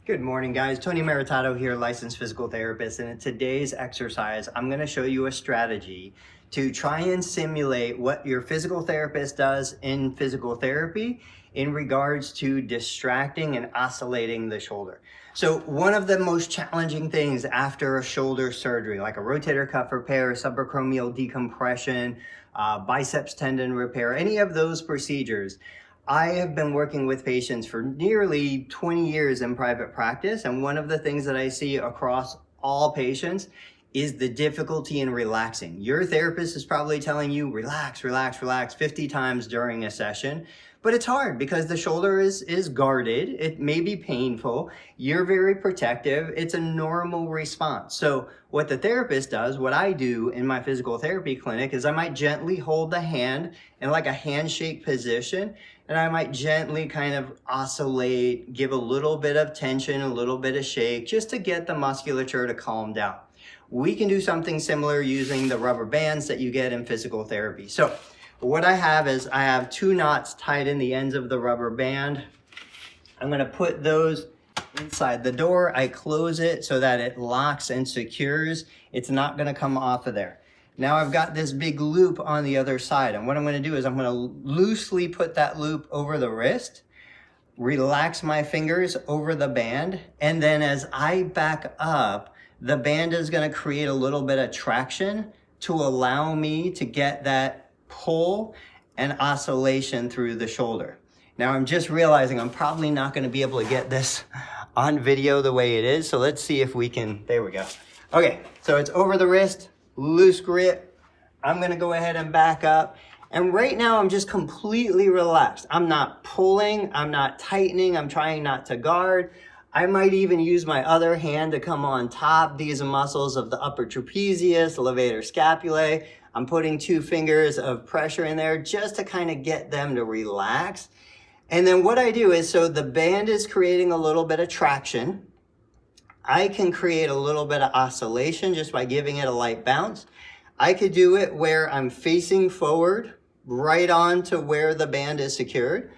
Good morning, guys. Tony Maritato here, licensed physical therapist. And in today's exercise, I'm going to show you a strategy to try and simulate what your physical therapist does in physical therapy in regards to distracting and oscillating the shoulder. So one of the most challenging things after a shoulder surgery, like a rotator cuff repair, subacromial decompression, biceps tendon repair, any of those procedures, I have been working with patients for nearly 20 years in private practice, and one of the things that I see across all patients is the difficulty in relaxing. Your therapist is probably telling you, relax, relax, relax 50 times during a session, but it's hard because the shoulder is guarded. It may be painful. You're very protective. It's a normal response. So what the therapist does, what I do in my physical therapy clinic, is I might gently hold the hand in like a handshake position, and I might gently kind of oscillate, give a little bit of tension, a little bit of shake, just to get the musculature to calm down. We can do something similar using the rubber bands that you get in physical therapy. So what I have is I have 2 knots tied in the ends of the rubber band. I'm going to put those inside the door. I close it so that it locks and secures. It's not going to come off of there. Now I've got this big loop on the other side, and what I'm going to do is I'm going to loosely put that loop over the wrist, relax my fingers over the band, and then as I back up, the band is going to create a little bit of traction to allow me to get that pull and oscillation through the shoulder. Now I'm just realizing I'm probably not going to be able to get this on video the way it is, so let's see if we can. There we go. Okay, so it's over the wrist, loose grip. I'm going to go ahead and back up. And right now I'm just completely relaxed. I'm not pulling, I'm not tightening, I'm trying not to guard. I might even use my other hand to come on top. These are muscles of the upper trapezius, levator scapulae. I'm putting 2 fingers of pressure in there just to kind of get them to relax. And then what I do is, so the band is creating a little bit of traction. I can create a little bit of oscillation just by giving it a light bounce. I could do it where I'm facing forward, right on to where the band is secured.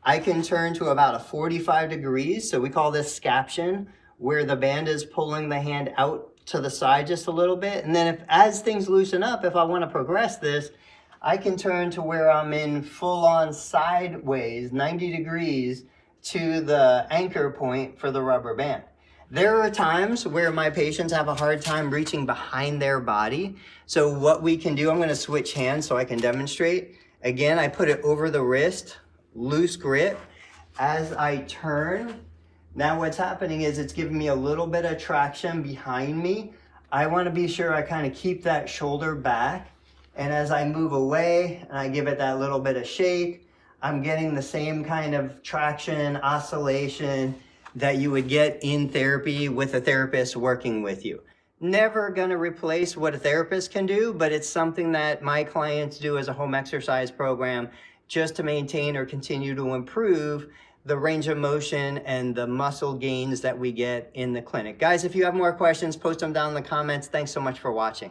I can turn to about a 45 degrees, so we call this scaption, where the band is pulling the hand out to the side just a little bit. And then as things loosen up, if I want to progress this, I can turn to where I'm in full-on sideways, 90 degrees to the anchor point for the rubber band. There are times where my patients have a hard time reaching behind their body. So what we can do, I'm going to switch hands so I can demonstrate. Again, I put it over the wrist, loose grip. As I turn, now what's happening is it's giving me a little bit of traction behind me. I want to be sure I kind of keep that shoulder back. And as I move away and I give it that little bit of shake, I'm getting the same kind of traction, oscillation that you would get in therapy with a therapist working with you. Never going to replace what a therapist can do, but it's something that my clients do as a home exercise program just to maintain or continue to improve the range of motion and the muscle gains that we get in the clinic. Guys, if you have more questions, post them down in the comments. Thanks so much for watching.